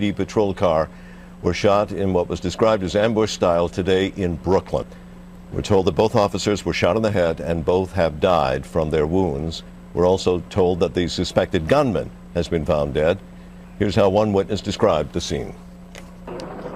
NYPD patrol car were shot in what was described as ambush style today in Brooklyn. We're told that both officers were shot in the head and both have died from their wounds. We're also told that the suspected gunman has been found dead. Here's how one witness described the scene.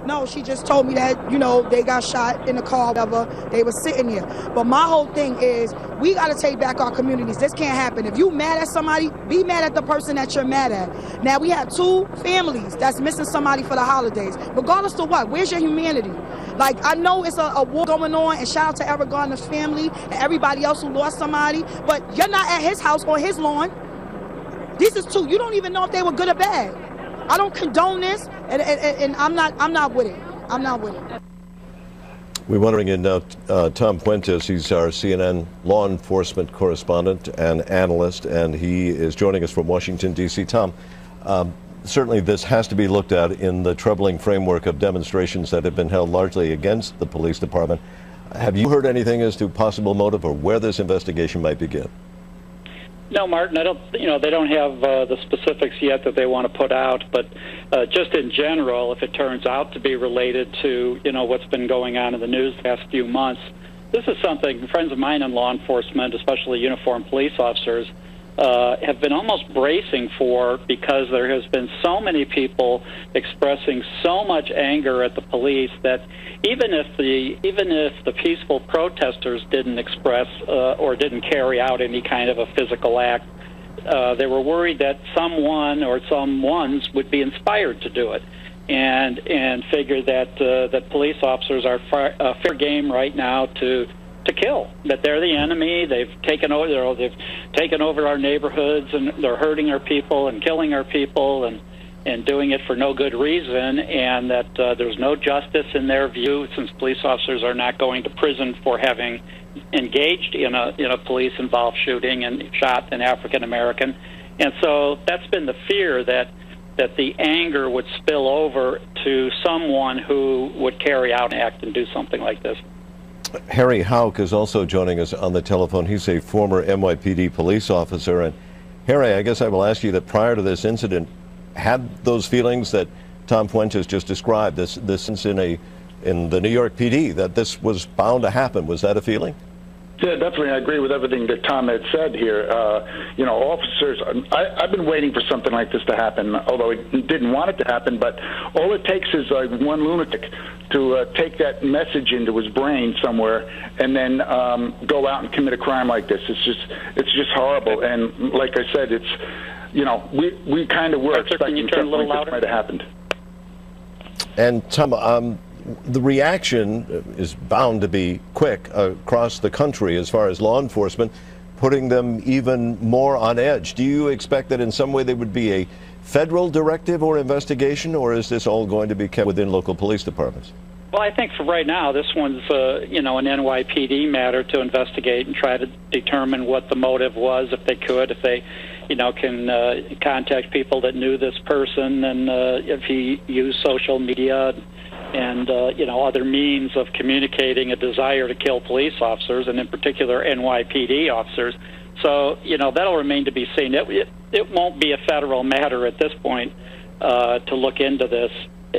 No, she just told me that, you know, they got shot in the car, whatever. They were sitting here. But my whole thing is, we got to take back our communities. This can't happen. If you mad at somebody, be mad at the person that you're mad at. Now, we have 2 families that's missing somebody for the holidays. Regardless of what, where's your humanity? Like, I know it's a war going on, and shout out to Eric Garner's family and everybody else who lost somebody, but you're not at his house or his lawn. These is 2. You don't even know if they were good or bad. I don't condone this, and I'm not with it. I'm not with it. We want to bring in now Tom Fuentes. He's our CNN law enforcement correspondent and analyst, and he is joining us from Washington, D.C. Tom, certainly this has to be looked at in the troubling framework of demonstrations that have been held largely against the police department. Have you heard anything as to possible motive or where this investigation might begin? No, Martin, I don't. You know, they don't have the specifics yet that they want to put out. But just in general, if it turns out to be related to, you know, what's been going on in the news the past few months, this is something friends of mine in law enforcement, especially uniformed police officers, have been almost bracing for, because there has been so many people expressing so much anger at the police that even if the peaceful protesters didn't express or didn't carry out any kind of a physical act, they were worried that someone or some ones would be inspired to do it, and figure that that police officers are fair game right now to kill, that they're the enemy. They've taken over our neighborhoods, and they're hurting our people and killing our people and doing it for no good reason, and that there's no justice in their view, since police officers are not going to prison for having engaged in a police involved shooting and shot an African American. And so that's been the fear, that the anger would spill over to someone who would carry out an act and do something like this. Harry Houck is also joining us on the telephone. He's a former NYPD police officer. And Harry, I guess I will ask you that prior to this incident, had those feelings that Tom Fuentes just described, this in the New York PD, that this was bound to happen, was that a feeling? Yeah, definitely. I agree with everything that Tom had said here. You know, officers, I've been waiting for something like this to happen, although I didn't want it to happen, but all it takes is like one lunatic to take that message into his brain somewhere and then go out and commit a crime like this. It's just horrible. And like I said, it's, you know, we kind of were expecting something like this might have happened. And Tom, the reaction is bound to be quick across the country as far as law enforcement, putting them even more on edge. Do you expect that in some way there would be a federal directive or investigation, or is this all going to be kept within local police departments? Well, I think for right now, this one's you know, an NYPD matter to investigate and try to determine what the motive was, if they could, if they, you know, can contact people that knew this person, and if he used social media and you know, other means of communicating a desire to kill police officers, and in particular NYPD officers. So, you know, that'll remain to be seen. It won't be a federal matter at this point to look into this,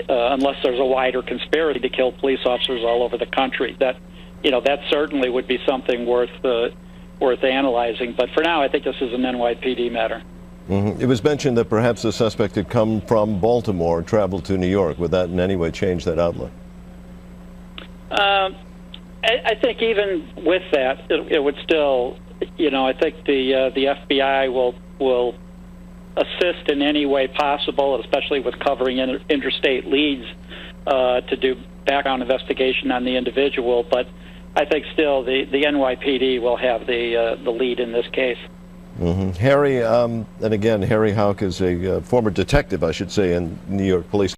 unless there's a wider conspiracy to kill police officers all over the country. That, you know, that certainly would be something worth analyzing. But for now, I think this is an NYPD matter. Mm-hmm. It was mentioned that perhaps the suspect had come from Baltimore, traveled to New York. Would that in any way change that outlook? I think even with that, it would still, you know, I think the FBI will assist in any way possible, especially with covering interstate leads, to do background investigation on the individual. But I think still the NYPD will have the lead in this case. Mm-hmm. Harry, and again, Harry Houck is a former detective, I should say, in New York Police.